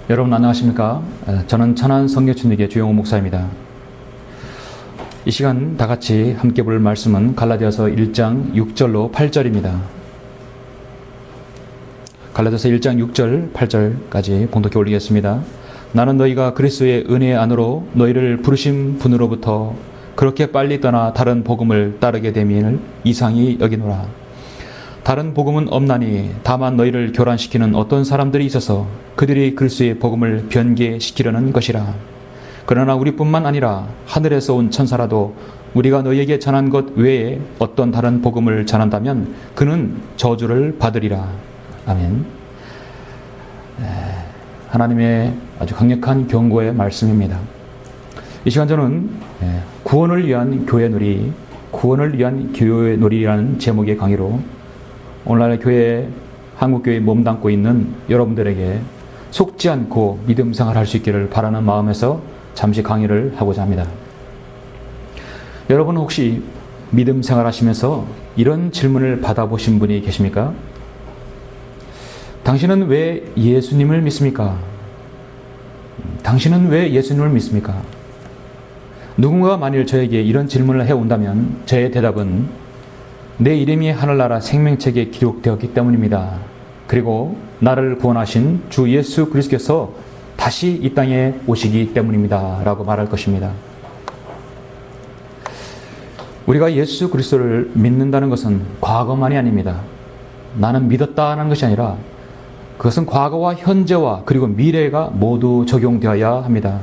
여러분 안녕하십니까? 저는 천안 성교춘리교회 주영호 목사입니다. 이 시간 다 같이 함께 볼 말씀은 갈라디아서 1장 6절로 8절입니다. 갈라디아서 1장 6절 8절까지 봉독해 올리겠습니다. 나는 너희가 그리스도의 은혜 안으로 너희를 부르신 분으로부터 그렇게 빨리 떠나 다른 복음을 따르게 됨을 이상히 여기노라. 다른 복음은 없나니 다만 너희를 교란시키는 어떤 사람들이 있어서 그들이 그리스도의 복음을 변개시키려는 것이라. 그러나 우리뿐만 아니라 하늘에서 온 천사라도 우리가 너희에게 전한 것 외에 어떤 다른 복음을 전한다면 그는 저주를 받으리라. 아멘. 하나님의 아주 강력한 경고의 말씀입니다. 이 시간 저는 구원을 위한 교회놀이, 구원을 위한 교회놀이라는 제목의 강의로 오늘날 교회, 한국교회에 몸담고 있는 여러분들에게 속지 않고 믿음 생활할 수 있기를 바라는 마음에서 잠시 강의를 하고자 합니다. 여러분 혹시 믿음 생활하시면서 이런 질문을 받아보신 분이 계십니까? 당신은 왜 예수님을 믿습니까? 당신은 왜 예수님을 믿습니까? 누군가가 만일 저에게 이런 질문을 해온다면 저의 대답은 내 이름이 하늘나라 생명책에 기록되었기 때문입니다. 그리고 나를 구원하신 주 예수 그리스도께서 다시 이 땅에 오시기 때문입니다. 라고 말할 것입니다. 우리가 예수 그리스도를 믿는다는 것은 과거만이 아닙니다. 나는 믿었다는 것이 아니라 그것은 과거와 현재와 그리고 미래가 모두 적용되어야 합니다.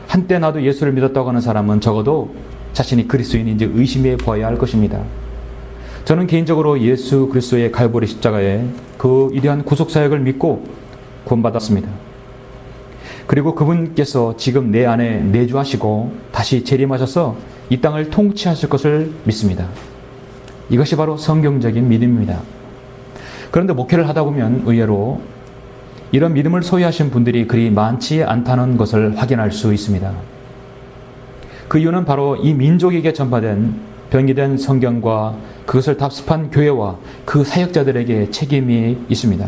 한때 나도 예수를 믿었다고 하는 사람은 적어도 자신이 그리스도인인지 의심해 보아야 할 것입니다. 저는 개인적으로 예수 그리스도의 갈보리 십자가에 그 위대한 구속사역을 믿고 구원받았습니다. 그리고 그분께서 지금 내 안에 내주하시고 다시 재림하셔서 이 땅을 통치하실 것을 믿습니다. 이것이 바로 성경적인 믿음입니다. 그런데 목회를 하다 보면 의외로 이런 믿음을 소유하신 분들이 그리 많지 않다는 것을 확인할 수 있습니다. 그 이유는 바로 이 민족에게 전파된 변기된 성경과 그것을 답습한 교회와 그 사역자들에게 책임이 있습니다.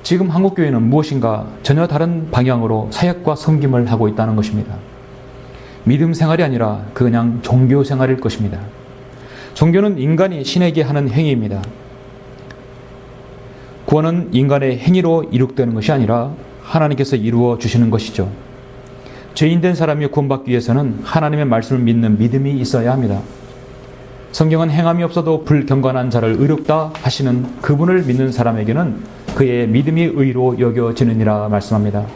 지금 한국교회는 무엇인가 전혀 다른 방향으로 사역과 섬김을 하고 있다는 것입니다. 믿음 생활이 아니라 그냥 종교 생활일 것입니다. 종교는 인간이 신에게 하는 행위입니다. 구원은 인간의 행위로 이룩되는 것이 아니라 하나님께서 이루어 주시는 것이죠. 죄인된 사람이 구원받기 위해서는 하나님의 말씀을 믿는 믿음이 있어야 합니다. 성경은 행함이 없어도 불경건한 자를 의롭다 하시는 그분을 믿는 사람에게는 그의 믿음이 의로 여겨지느니라 말씀합니다.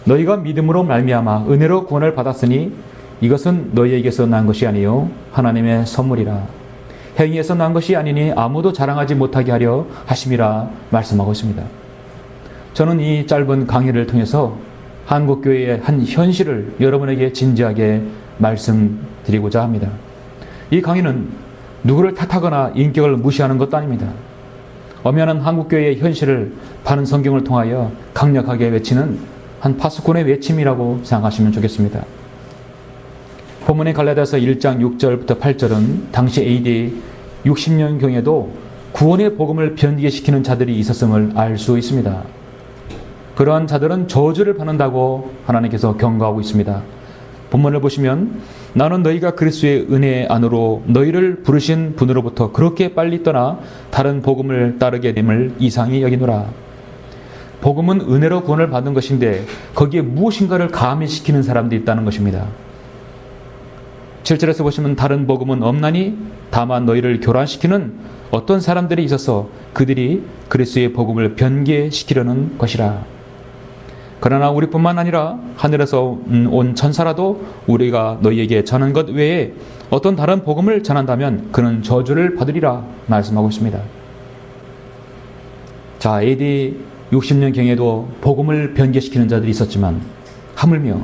너희가 믿음으로 말미암아 은혜로 구원을 받았으니 이것은 너희에게서 난 것이 아니요 하나님의 선물이라. 행위에서 난 것이 아니니 아무도 자랑하지 못하게 하려 하심이라 말씀하고 있습니다. 저는 이 짧은 강의를 통해서 한국교회의 한 현실을 여러분에게 진지하게 말씀드리고자 합니다. 이 강의는 누구를 탓하거나 인격을 무시하는 것도 아닙니다. 엄연한 한국교회의 현실을 바른 성경을 통하여 강력하게 외치는 한 파수꾼의 외침이라고 생각하시면 좋겠습니다. 본문의 갈라디아서 1장 6절부터 8절은 당시 AD 60년경에도 구원의 복음을 변개시키는 자들이 있었음을 알 수 있습니다. 그러한 자들은 저주를 받는다고 하나님께서 경고하고 있습니다. 본문을 보시면 나는 너희가 그리스도의 은혜 안으로 너희를 부르신 분으로부터 그렇게 빨리 떠나 다른 복음을 따르게 됨을 이상히 여기노라. 복음은 은혜로 구원을 받는 것인데 거기에 무엇인가를 가미시키는 사람들이 있다는 것입니다. 7절에서 보시면 다른 복음은 없나니 다만 너희를 교란시키는 어떤 사람들이 있어서 그들이 그리스도의 복음을 변개시키려는 것이라. 그러나 우리뿐만 아니라 하늘에서 온 천사라도 우리가 너희에게 전한 것 외에 어떤 다른 복음을 전한다면 그는 저주를 받으리라 말씀하고 있습니다. 자, AD 60년경에도 복음을 변개시키는 자들이 있었지만 하물며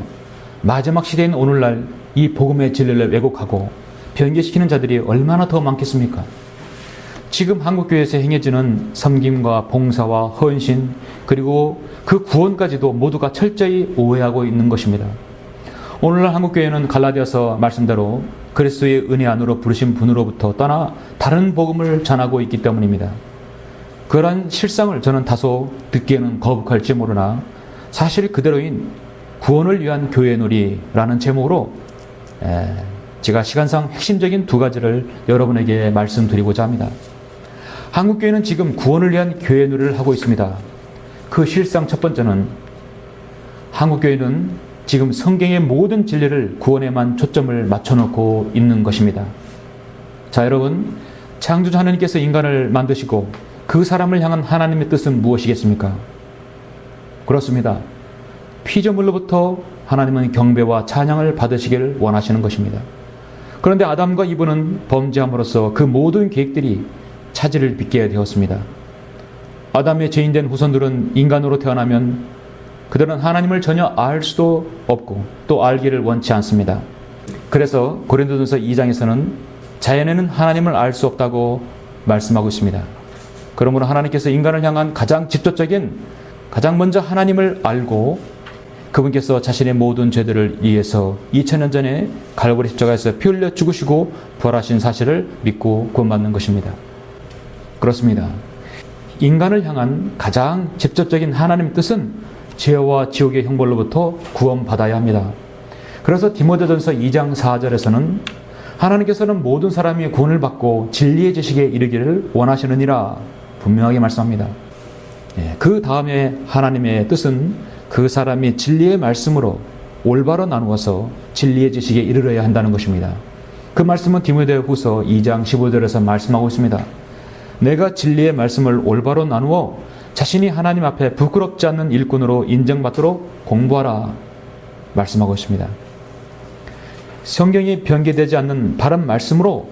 마지막 시대인 오늘날 이 복음의 진리를 왜곡하고 변개시키는 자들이 얼마나 더 많겠습니까? 지금 한국교회에서 행해지는 섬김과 봉사와 헌신 그리고 그 구원까지도 모두가 철저히 오해하고 있는 것입니다. 오늘날 한국교회는 갈라디아서 말씀대로 그리스도의 은혜 안으로 부르신 분으로부터 떠나 다른 복음을 전하고 있기 때문입니다. 그러한 실상을 저는 다소 듣기에는 거북할지 모르나 사실 그대로인 구원을 위한 교회 놀이라는 제목으로 제가 시간상 핵심적인 두 가지를 여러분에게 말씀드리고자 합니다. 한국교회는 지금 구원을 위한 교회 놀이를 하고 있습니다. 그 실상 첫 번째는 한국교회는 지금 성경의 모든 진리를 구원에만 초점을 맞춰놓고 있는 것입니다. 자, 여러분, 창조자 하나님께서 인간을 만드시고 그 사람을 향한 하나님의 뜻은 무엇이겠습니까? 그렇습니다. 피조물로부터 하나님은 경배와 찬양을 받으시기를 원하시는 것입니다. 그런데 아담과 이브는 범죄함으로써 그 모든 계획들이 차질을 빚게 되었습니다. 아담의 죄인된 후손들은 인간으로 태어나면 그들은 하나님을 전혀 알 수도 없고 또 알기를 원치 않습니다. 그래서 고린도전서 2장에서는 자연에는 하나님을 알 수 없다고 말씀하고 있습니다. 그러므로 하나님께서 인간을 향한 가장 직접적인, 가장 먼저 하나님을 알고 그분께서 자신의 모든 죄들을 위해서 2000년 전에 갈보리 십자가에서 피 흘려 죽으시고 부활하신 사실을 믿고 구원받는 것입니다. 그렇습니다. 인간을 향한 가장 직접적인 하나님의 뜻은 죄와 지옥의 형벌로부터 구원받아야 합니다. 그래서 디모데전서 2장 4절에서는 하나님께서는 모든 사람이 구원을 받고 진리의 지식에 이르기를 원하시느니라 분명하게 말씀합니다. 그 다음에 하나님의 뜻은 그 사람이 진리의 말씀으로 올바로 나누어서 진리의 지식에 이르러야 한다는 것입니다. 그 말씀은 디모데후서 2장 15절에서 말씀하고 있습니다. 내가 진리의 말씀을 올바로 나누어 자신이 하나님 앞에 부끄럽지 않는 일꾼으로 인정받도록 공부하라 말씀하고 있습니다. 성경이 변개되지 않는 바른 말씀으로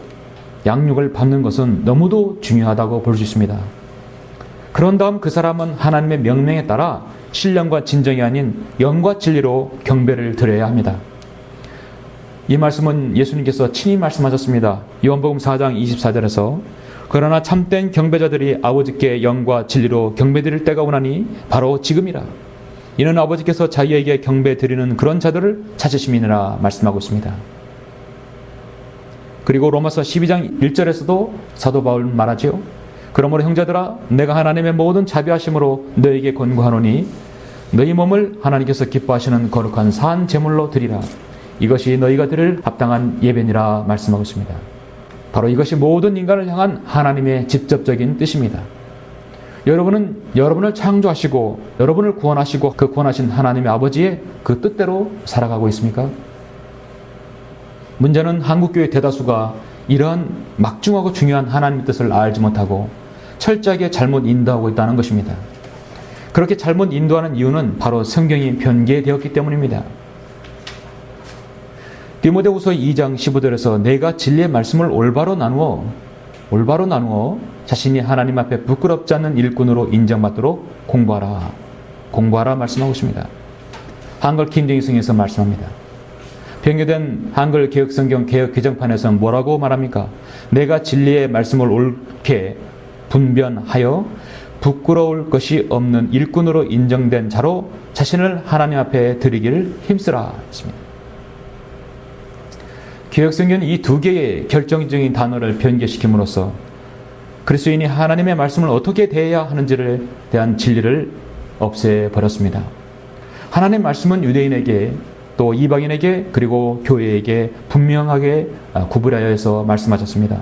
양육을 받는 것은 너무도 중요하다고 볼 수 있습니다. 그런 다음 그 사람은 하나님의 명령에 따라 신령과 진정이 아닌 영과 진리로 경배를 드려야 합니다. 이 말씀은 예수님께서 친히 말씀하셨습니다. 요한복음 4장 24절에서 그러나 참된 경배자들이 아버지께 영과 진리로 경배드릴 때가 오나니 바로 지금이라. 이는 아버지께서 자기에게 경배드리는 그런 자들을 찾으심이니라 말씀하고 있습니다. 그리고 로마서 12장 1절에서도 사도 바울은 말하지요. 그러므로 형제들아 내가 하나님의 모든 자비하심으로 너에게 권고하노니 너희 몸을 하나님께서 기뻐하시는 거룩한 산 제물로 드리라. 이것이 너희가 드릴 합당한 예배니라 말씀하고 있습니다. 바로 이것이 모든 인간을 향한 하나님의 직접적인 뜻입니다. 여러분은 여러분을 창조하시고 여러분을 구원하시고 그 구원하신 하나님의 아버지의 그 뜻대로 살아가고 있습니까? 문제는 한국교회 대다수가 이러한 막중하고 중요한 하나님의 뜻을 알지 못하고 철저하게 잘못 인도하고 있다는 것입니다. 그렇게 잘못 인도하는 이유는 바로 성경이 변개되었기 때문입니다. 디모데후서 2장 15절에서 내가 진리의 말씀을 올바로 나누어 자신이 하나님 앞에 부끄럽지 않는 일꾼으로 인정받도록 공부하라 말씀하고 있습니다. 한글 킹제임스에서 말씀합니다. 변개된 한글 개혁성경 개혁 개정판에서는 뭐라고 말합니까? 내가 진리의 말씀을 옳게 분변하여 부끄러울 것이 없는 일꾼으로 인정된 자로 자신을 하나님 앞에 드리기를 힘쓰라 했습니다. 개혁성경은 이 두 개의 결정적인 단어를 변개시킴으로써 그리스도인이 하나님의 말씀을 어떻게 대해야 하는지에 대한 진리를 없애버렸습니다. 하나님의 말씀은 유대인에게 또 이방인에게 그리고 교회에게 분명하게 구분하여 해서 말씀하셨습니다.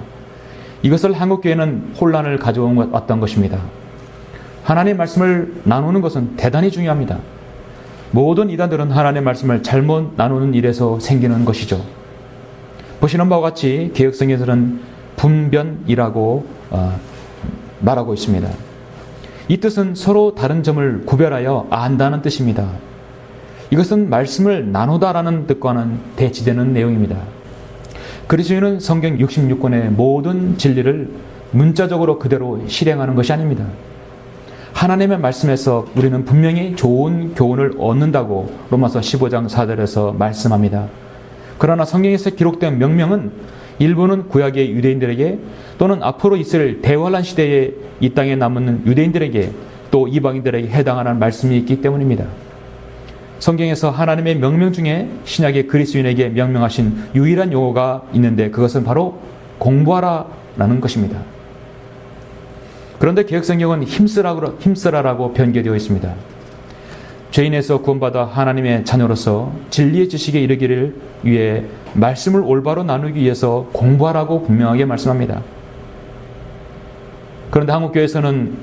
이것을 한국교회는 혼란을 가져왔던 것입니다. 하나님의 말씀을 나누는 것은 대단히 중요합니다. 모든 이단들은 하나님의 말씀을 잘못 나누는 일에서 생기는 것이죠. 보시는 바와 같이 개혁성경에서는 분변이라고 말하고 있습니다. 이 뜻은 서로 다른 점을 구별하여 안다는 뜻입니다. 이것은 말씀을 나누다라는 뜻과는 대치되는 내용입니다. 그리스도인은 성경 66권의 모든 진리를 문자적으로 그대로 실행하는 것이 아닙니다. 하나님의 말씀에서 우리는 분명히 좋은 교훈을 얻는다고 로마서 15장 4절에서 말씀합니다. 그러나 성경에서 기록된 명령은 일부는 구약의 유대인들에게 또는 앞으로 있을 대환란 시대에 이 땅에 남은 유대인들에게 또 이방인들에게 해당하는 말씀이 있기 때문입니다. 성경에서 하나님의 명령 중에 신약의 그리스도인에게 명명하신 유일한 용어가 있는데 그것은 바로 공부하라라는 것입니다. 그런데 개혁성경은 힘쓰라라고 변개되어 있습니다. 죄인에서 구원받아 하나님의 자녀로서 진리의 지식에 이르기를 위해 말씀을 올바로 나누기 위해서 공부하라고 분명하게 말씀합니다. 그런데 한국교회에서는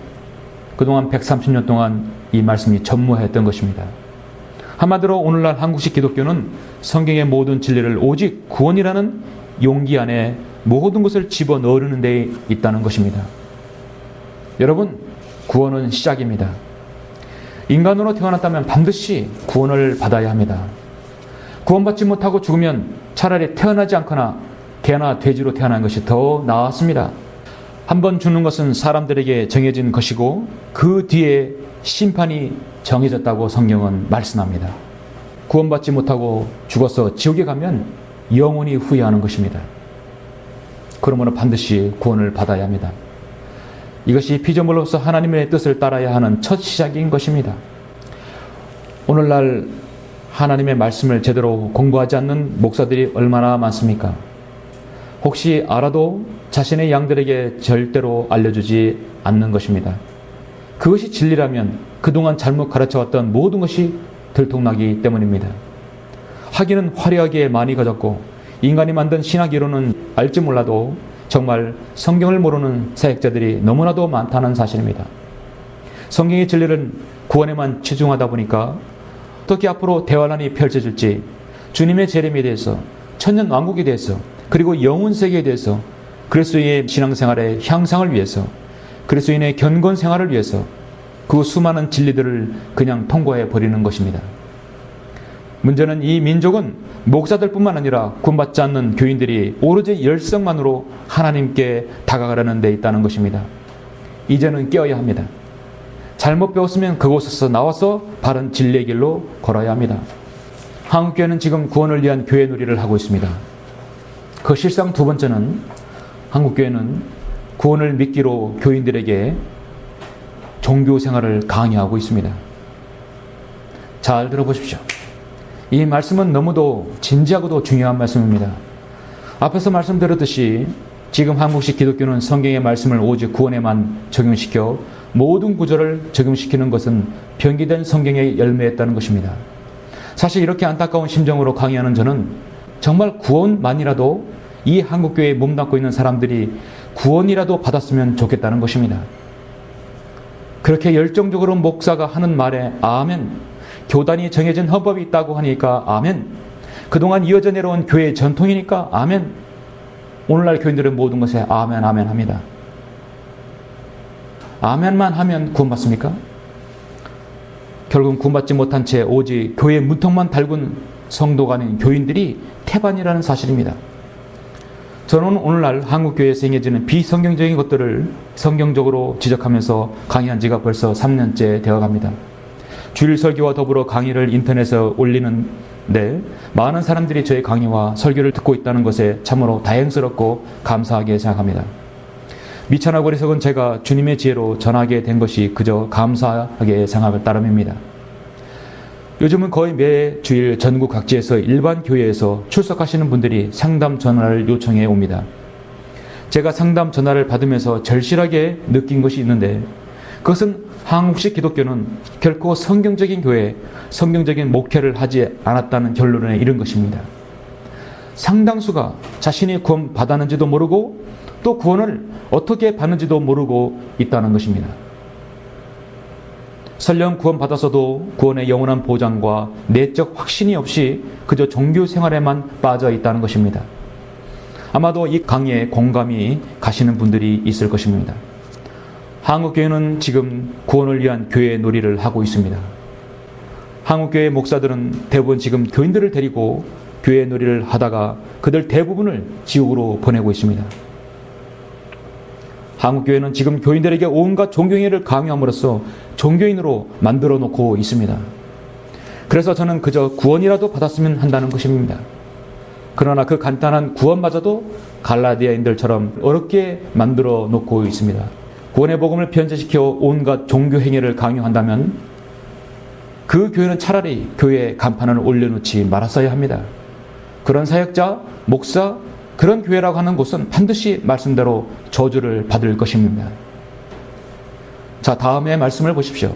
그동안 130년 동안 이 말씀이 전무했던 것입니다. 한마디로 오늘날 한국식 기독교는 성경의 모든 진리를 오직 구원이라는 용기 안에 모든 것을 집어넣으려는 데 있다는 것입니다. 여러분, 구원은 시작입니다. 인간으로 태어났다면 반드시 구원을 받아야 합니다. 구원받지 못하고 죽으면 차라리 태어나지 않거나 개나 돼지로 태어난 것이 더 나았습니다. 한번 죽는 것은 사람들에게 정해진 것이고 그 뒤에 심판이 정해졌다고 성경은 말씀합니다. 구원받지 못하고 죽어서 지옥에 가면 영원히 후회하는 것입니다. 그러므로 반드시 구원을 받아야 합니다. 이것이 피조물로서 하나님의 뜻을 따라야 하는 첫 시작인 것입니다. 오늘날 하나님의 말씀을 제대로 공부하지 않는 목사들이 얼마나 많습니까? 혹시 알아도 자신의 양들에게 절대로 알려주지 않는 것입니다. 그것이 진리라면 그동안 잘못 가르쳐왔던 모든 것이 들통나기 때문입니다. 하기는 화려하게 많이 가졌고 인간이 만든 신학 이론은 알지 몰라도 정말 성경을 모르는 사역자들이 너무나도 많다는 사실입니다. 성경의 진리는 구원에만 치중하다 보니까 어떻게 앞으로 대환란이 펼쳐질지, 주님의 재림에 대해서, 천년왕국에 대해서, 그리고 영혼세계에 대해서, 그리스도인의 신앙생활의 향상을 위해서, 그리스도인의 견곤 생활을 위해서 그 수많은 진리들을 그냥 통과해 버리는 것입니다. 문제는 이 민족은 목사들뿐만 아니라 구원받지 않는 교인들이 오로지 열성만으로 하나님께 다가가려는 데 있다는 것입니다. 이제는 깨어야 합니다. 잘못 배웠으면 그곳에서 나와서 바른 진리의 길로 걸어야 합니다. 한국교회는 지금 구원을 위한 교회 놀이를 하고 있습니다. 그 실상 두 번째는 한국교회는 구원을 믿기로 교인들에게 종교 생활을 강요하고 있습니다. 잘 들어보십시오. 이 말씀은 너무도 진지하고도 중요한 말씀입니다. 앞에서 말씀드렸듯이 지금 한국식 기독교는 성경의 말씀을 오직 구원에만 적용시켜 모든 구절을 적용시키는 것은 변기된 성경의 열매였다는 것입니다. 사실 이렇게 안타까운 심정으로 강의하는 저는 정말 구원만이라도 이 한국교회에 몸담고 있는 사람들이 구원이라도 받았으면 좋겠다는 것입니다. 그렇게 열정적으로 목사가 하는 말에 아멘, 교단이 정해진 헌법이 있다고 하니까 아멘, 그동안 이어져 내려온 교회의 전통이니까 아멘, 오늘날 교인들은 모든 것에 아멘 아멘 합니다. 아멘만 하면 구원받습니까? 결국 구원받지 못한 채 오직 교회 문턱만 달군 성도가 아닌 교인들이 태반이라는 사실입니다. 저는 오늘날 한국교회에서 행해지는 비성경적인 것들을 성경적으로 지적하면서 강의한 지가 벌써 3년째 되어갑니다. 주일 설교와 더불어 강의를 인터넷에 올리는데 많은 사람들이 저의 강의와 설교를 듣고 있다는 것에 참으로 다행스럽고 감사하게 생각합니다. 미천하고 어리석은 제가 주님의 지혜로 전하게 된 것이 그저 감사하게 생각할 따름입니다. 요즘은 거의 매 주일 전국 각지에서 일반 교회에서 출석하시는 분들이 상담 전화를 요청해 옵니다. 제가 상담 전화를 받으면서 절실하게 느낀 것이 있는데 그것은 한국식 기독교는 결코 성경적인 교회, 성경적인 목회를 하지 않았다는 결론에 이른 것입니다. 상당수가 자신이 구원 받았는지도 모르고 또 구원을 어떻게 받는지도 모르고 있다는 것입니다. 설령 구원받아서도 구원의 영원한 보장과 내적 확신이 없이 그저 종교 생활에만 빠져 있다는 것입니다. 아마도 이 강의에 공감이 가시는 분들이 있을 것입니다. 한국교회는 지금 구원을 위한 교회 놀이를 하고 있습니다. 한국교회 목사들은 대부분 지금 교인들을 데리고 교회 놀이를 하다가 그들 대부분을 지옥으로 보내고 있습니다. 한국교회는 지금 교인들에게 온갖 종교행위를 강요함으로써 종교인으로 만들어 놓고 있습니다. 그래서 저는 그저 구원이라도 받았으면 한다는 것입니다. 그러나 그 간단한 구원마저도 갈라디아인들처럼 어렵게 만들어 놓고 있습니다. 구원의 복음을 변제시켜 온갖 종교행위를 강요한다면 그 교회는 차라리 교회에 간판을 올려놓지 말았어야 합니다. 그런 사역자, 목사, 그런 교회라고 하는 곳은 반드시 말씀대로 저주를 받을 것입니다. 자, 다음의 말씀을 보십시오.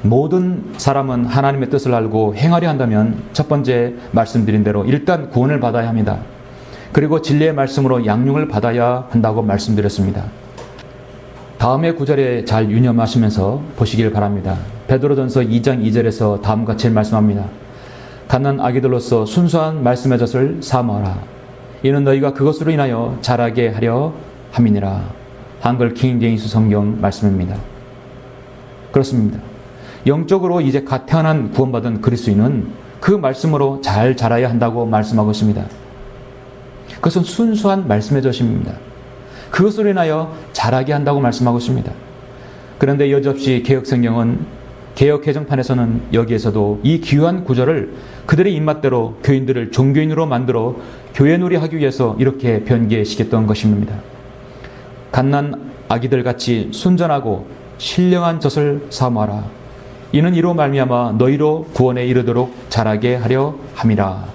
모든 사람은 하나님의 뜻을 알고 행하려 한다면 첫 번째 말씀드린 대로 일단 구원을 받아야 합니다. 그리고 진리의 말씀으로 양육을 받아야 한다고 말씀드렸습니다. 다음의 구절에 잘 유념하시면서 보시길 바랍니다. 베드로전서 2장 2절에서 다음과 같이 말씀합니다. 갓난 아기들로서 순수한 말씀의 젖을 사모하라. 이는 너희가 그것으로 인하여 자라게 하려 함이니라. 한글 킹제임스 성경 말씀입니다. 그렇습니다. 영적으로 이제 갓 태어난 구원받은 그리스도인은 그 말씀으로 잘 자라야 한다고 말씀하고 있습니다. 그것은 순수한 말씀의 젖입니다. 그것으로 인하여 자라게 한다고 말씀하고 있습니다. 그런데 여지없이 개혁성경은 개혁 개정판에서는 여기에서도 이 귀한 구절을 그들의 입맛대로 교인들을 종교인으로 만들어 교회놀이 하기 위해서 이렇게 변개시켰던 것입니다. 갓난 아기들 같이 순전하고 신령한 젖을 사모하라. 이는 이로 말미암아 너희로 구원에 이르도록 자라게 하려 함이라.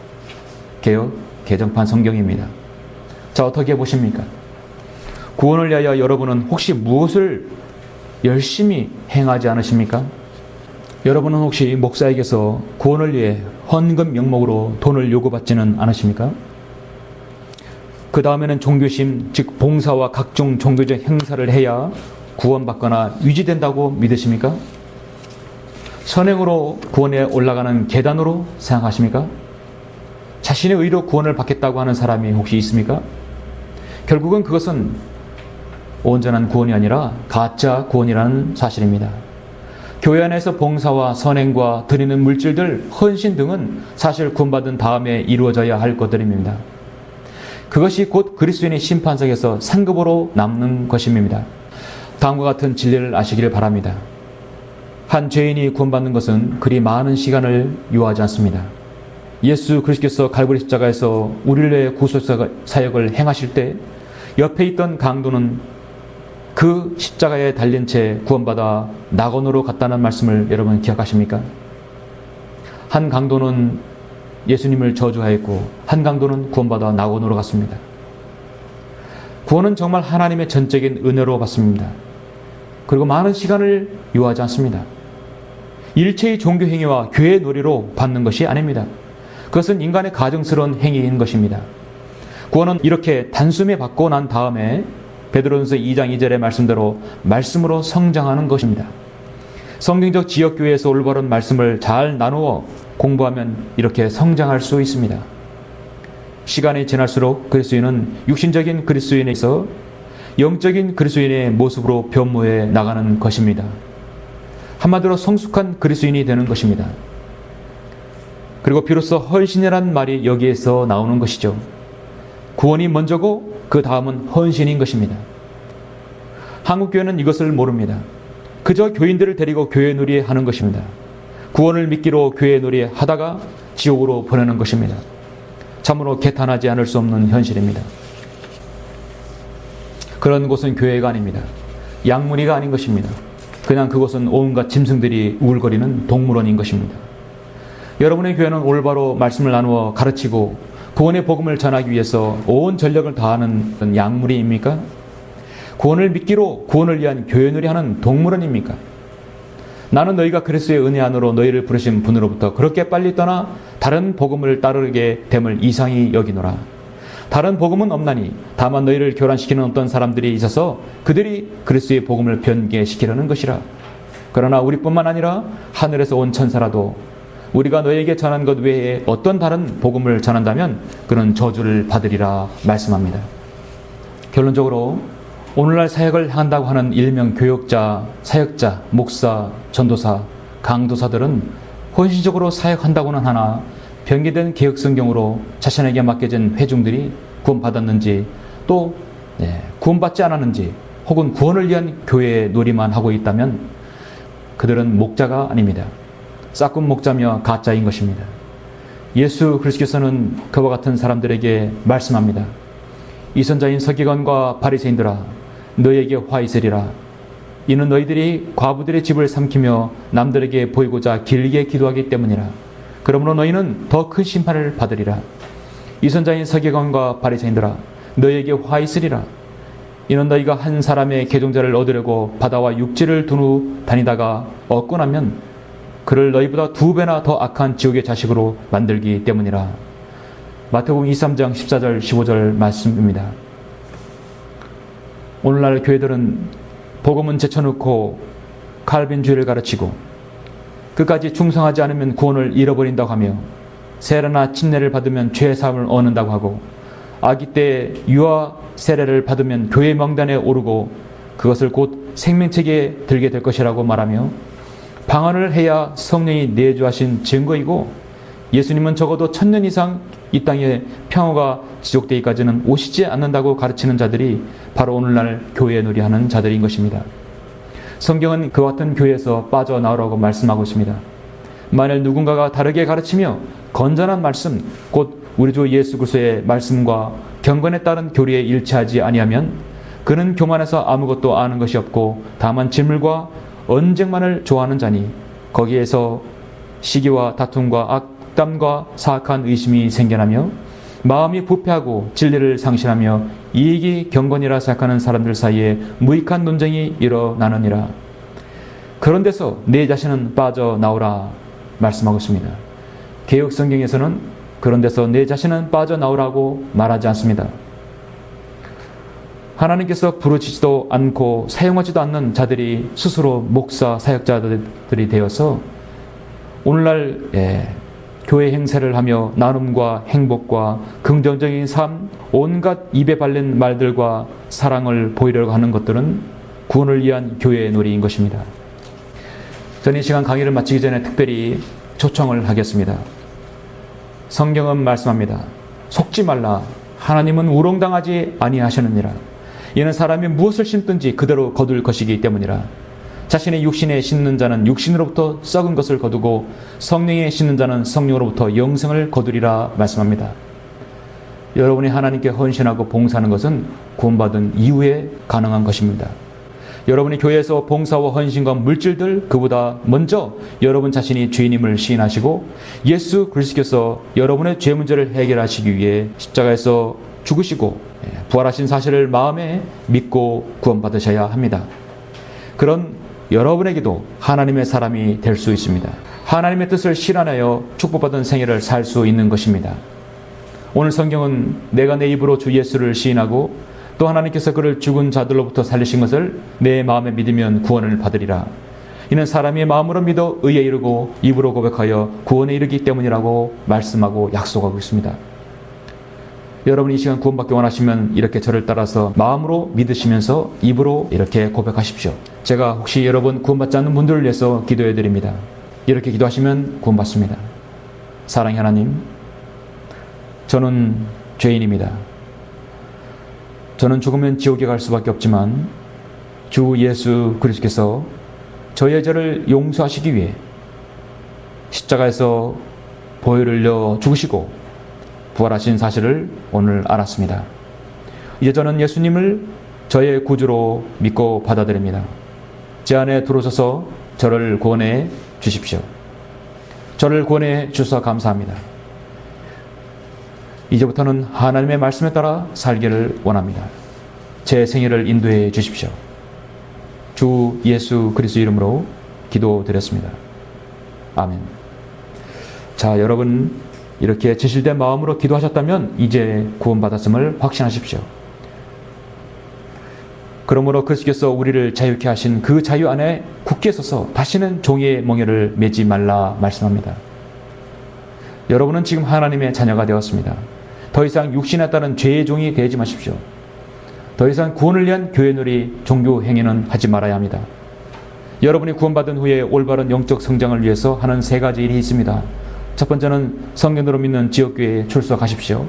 개혁 개정판 성경입니다. 자, 어떻게 보십니까? 구원을 위하여 여러분은 혹시 무엇을 열심히 행하지 않으십니까? 여러분은 혹시 목사에게서 구원을 위해 헌금 명목으로 돈을 요구받지는 않으십니까? 그 다음에는 종교심, 즉 봉사와 각종 종교적 행사를 해야 구원받거나 유지된다고 믿으십니까? 선행으로 구원에 올라가는 계단으로 생각하십니까? 자신의 의로 구원을 받겠다고 하는 사람이 혹시 있습니까? 결국은 그것은 온전한 구원이 아니라 가짜 구원이라는 사실입니다. 교회 안에서 봉사와 선행과 드리는 물질들, 헌신 등은 사실 구원받은 다음에 이루어져야 할 것들입니다. 그것이 곧 그리스도인의 심판석에서 상급으로 남는 것입니다. 다음과 같은 진리를 아시기를 바랍니다. 한 죄인이 구원받는 것은 그리 많은 시간을 요하지 않습니다. 예수 그리스도께서 갈보리 십자가에서 우리를 위해 구속 사역을 행하실 때 옆에 있던 강도는 그 십자가에 달린 채 구원받아 낙원으로 갔다는 말씀을 여러분 기억하십니까? 한 강도는 예수님을 저주하였고 한 강도는 구원받아 낙원으로 갔습니다. 구원은 정말 하나님의 전적인 은혜로 받습니다. 그리고 많은 시간을 요하지 않습니다. 일체의 종교 행위와 교회 놀이로 받는 것이 아닙니다. 그것은 인간의 가증스러운 행위인 것입니다. 구원은 이렇게 단숨에 받고 난 다음에 베드로전서 2장 2절의 말씀대로 말씀으로 성장하는 것입니다. 성경적 지역교회에서 올바른 말씀을 잘 나누어 공부하면 이렇게 성장할 수 있습니다. 시간이 지날수록 그리스도인은 육신적인 그리스도인에서 영적인 그리스도인의 모습으로 변모해 나가는 것입니다. 한마디로 성숙한 그리스도인이 되는 것입니다. 그리고 비로소 헌신이란 말이 여기에서 나오는 것이죠. 구원이 먼저고 그 다음은 헌신인 것입니다. 한국교회는 이것을 모릅니다. 그저 교인들을 데리고 교회 놀이 하는 것입니다. 구원을 믿기로 교회 놀이 하다가 지옥으로 보내는 것입니다. 참으로 개탄하지 않을 수 없는 현실입니다. 그런 곳은 교회가 아닙니다. 양문이가 아닌 것입니다. 그냥 그곳은 온갖 짐승들이 우글거리는 동물원인 것입니다. 여러분의 교회는 올바로 말씀을 나누어 가르치고 구원의 복음을 전하기 위해서 온 전력을 다하는 양무리입니까? 구원을 믿기로 구원을 위한 교회놀이 하는 동물원입니까? 나는 너희가 그리스도의 은혜 안으로 너희를 부르신 분으로부터 그렇게 빨리 떠나 다른 복음을 따르게 됨을 이상히 여기노라. 다른 복음은 없나니 다만 너희를 교란시키는 어떤 사람들이 있어서 그들이 그리스도의 복음을 변개시키려는 것이라. 그러나 우리뿐만 아니라 하늘에서 온 천사라도 우리가 너희에게 전한 것 외에 어떤 다른 복음을 전한다면 그는 저주를 받으리라 말씀합니다. 결론적으로 오늘날 사역을 한다고 하는 일명 교역자, 사역자, 목사, 전도사, 강도사들은 헌신적으로 사역한다고는 하나 변개된 개혁성경으로 자신에게 맡겨진 회중들이 구원받았는지 또 구원받지 않았는지 혹은 구원을 위한 교회의 놀이만 하고 있다면 그들은 목자가 아닙니다. 싹군 목자며 가짜인 것입니다. 예수 그리스도께서는 그와 같은 사람들에게 말씀합니다. 이선자인 서기관과 바리새인들아 너희에게 화 있으리라. 이는 너희들이 과부들의 집을 삼키며 남들에게 보이고자 길게 기도하기 때문이라. 그러므로 너희는 더 큰 심판을 받으리라. 이선자인 서기관과 바리새인들아 너희에게 화 있으리라. 이는 너희가 한 사람의 계종자를 얻으려고 바다와 육지를 둔 후 다니다가 얻고 나면 그를 너희보다 2배나 더 악한 지옥의 자식으로 만들기 때문이라. 마태복음 23장 14절 15절 말씀입니다. 오늘날 교회들은 복음은 제쳐놓고 칼빈주의를 가르치고 끝까지 충성하지 않으면 구원을 잃어버린다고 하며 세례나 침례를 받으면 죄 사함을 얻는다고 하고 아기 때 유아 세례를 받으면 교회 명단에 오르고 그것을 곧 생명책에 들게 될 것이라고 말하며 방언을 해야 성령이 내주하신 증거이고 예수님은 적어도 1000년 이상 이 땅에 평화가 지속되기까지는 오시지 않는다고 가르치는 자들이 바로 오늘날 교회에 놀이하는 자들인 것입니다. 성경은 그와 같은 교회에서 빠져나오라고 말씀하고 있습니다. 만일 누군가가 다르게 가르치며 건전한 말씀, 곧 우리 주 예수 그리스도의 말씀과 경건에 따른 교리에 일치하지 아니하면 그는 교만해서 아무것도 아는 것이 없고 다만 질물과 언쟁만을 좋아하는 자니 거기에서 시기와 다툼과 악담과 사악한 의심이 생겨나며 마음이 부패하고 진리를 상실하며 이익이 경건이라 생각하는 사람들 사이에 무익한 논쟁이 일어나느니라. 그런 데서 내 자신은 빠져나오라 말씀하고 있습니다. 개역 성경에서는 그런 데서 내 자신은 빠져나오라고 말하지 않습니다. 하나님께서 부르시지도 않고 사용하지도 않는 자들이 스스로 목사, 사역자들이 되어서 오늘날 교회 행세를 하며 나눔과 행복과 긍정적인 삶, 온갖 입에 발린 말들과 사랑을 보이려고 하는 것들은 구원을 위한 교회의 놀이인 것입니다. 저는 이 시간 강의를 마치기 전에 특별히 초청을 하겠습니다. 성경은 말씀합니다. 속지 말라. 하나님은 우롱당하지 아니하시느니라. 이는 사람이 무엇을 심든지 그대로 거둘 것이기 때문이라. 자신의 육신에 심는 자는 육신으로부터 썩은 것을 거두고 성령에 심는 자는 성령으로부터 영생을 거두리라 말씀합니다. 여러분이 하나님께 헌신하고 봉사하는 것은 구원받은 이후에 가능한 것입니다. 여러분이 교회에서 봉사와 헌신과 물질들 그보다 먼저 여러분 자신이 죄인임을 시인하시고 예수 그리스도께서 여러분의 죄 문제를 해결하시기 위해 십자가에서 죽으시고 부활하신 사실을 마음에 믿고 구원받으셔야 합니다. 그런 여러분에게도 하나님의 사람이 될 수 있습니다. 하나님의 뜻을 실현하여 축복받은 생애를 살 수 있는 것입니다. 오늘 성경은 내가 내 입으로 주 예수를 시인하고 또 하나님께서 그를 죽은 자들로부터 살리신 것을 내 마음에 믿으면 구원을 받으리라. 이는 사람이 마음으로 믿어 의에 이르고 입으로 고백하여 구원에 이르기 때문이라고 말씀하고 약속하고 있습니다. 여러분이 이 시간 구원받기 원하시면 이렇게 저를 따라서 마음으로 믿으시면서 입으로 이렇게 고백하십시오. 제가 혹시 여러분 구원받지 않는 분들을 위해서 기도해 드립니다. 이렇게 기도하시면 구원받습니다. 사랑의 하나님, 저는 죄인입니다. 저는 죽으면 지옥에 갈 수밖에 없지만 주 예수 그리스도께서 저의 죄를 용서하시기 위해 십자가에서 보혈을 흘려 죽으시고 부활하신 사실을 오늘 알았습니다. 이제 저는 예수님을 저의 구주로 믿고 받아들입니다. 제 안에 들어오셔서 저를 구원해 주십시오. 저를 구원해 주셔서 감사합니다. 이제부터는 하나님의 말씀에 따라 살기를 원합니다. 제 생애를 인도해 주십시오. 주 예수 그리스도 이름으로 기도드렸습니다. 아멘. 자, 여러분 이렇게 진실된 마음으로 기도하셨다면 이제 구원받았음을 확신하십시오. 그러므로 그리스도께서 우리를 자유케 하신 그 자유 안에 굳게 서서 다시는 종의 멍에를 매지 말라 말씀합니다. 여러분은 지금 하나님의 자녀가 되었습니다. 더 이상 육신에 따른 죄의 종이 되지 마십시오. 더 이상 구원을 위한 교회놀이 종교 행위는 하지 말아야 합니다. 여러분이 구원받은 후에 올바른 영적 성장을 위해서 하는 3가지 일이 있습니다. 첫 번째는 성경으로 믿는 지역교회에 출석하십시오.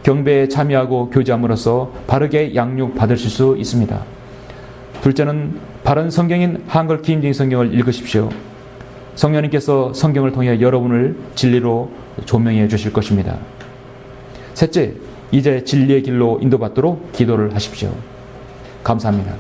경배에 참여하고 교제함으로써 바르게 양육받으실 수 있습니다. 둘째는 바른 성경인 한글 기임진 성경을 읽으십시오. 성령님께서 성경을 통해 여러분을 진리로 조명해 주실 것입니다. 셋째, 이제 진리의 길로 인도받도록 기도를 하십시오. 감사합니다.